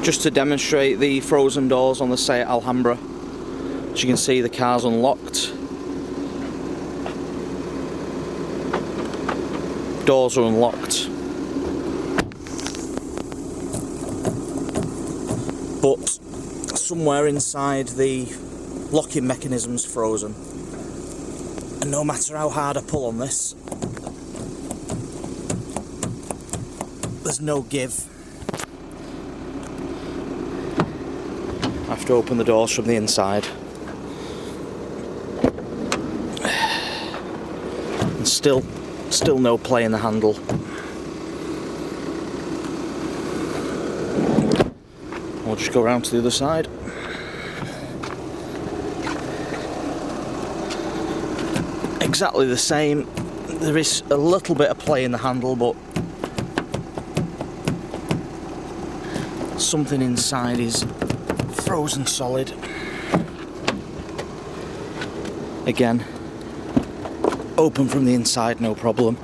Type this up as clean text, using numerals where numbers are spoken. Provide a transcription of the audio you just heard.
just to demonstrate the frozen doors on the Seat Alhambra. As you can see, the car's unlocked. Doors are unlocked. But somewhere inside the locking mechanism's frozen. And no matter how hard I pull on this, there's no give. I have to open the doors from the inside. And still no play in the handle. I'll just go around to the other side. Exactly the same. There is a little bit of play in the handle, but something inside is frozen solid. Again, open from the inside, no problem.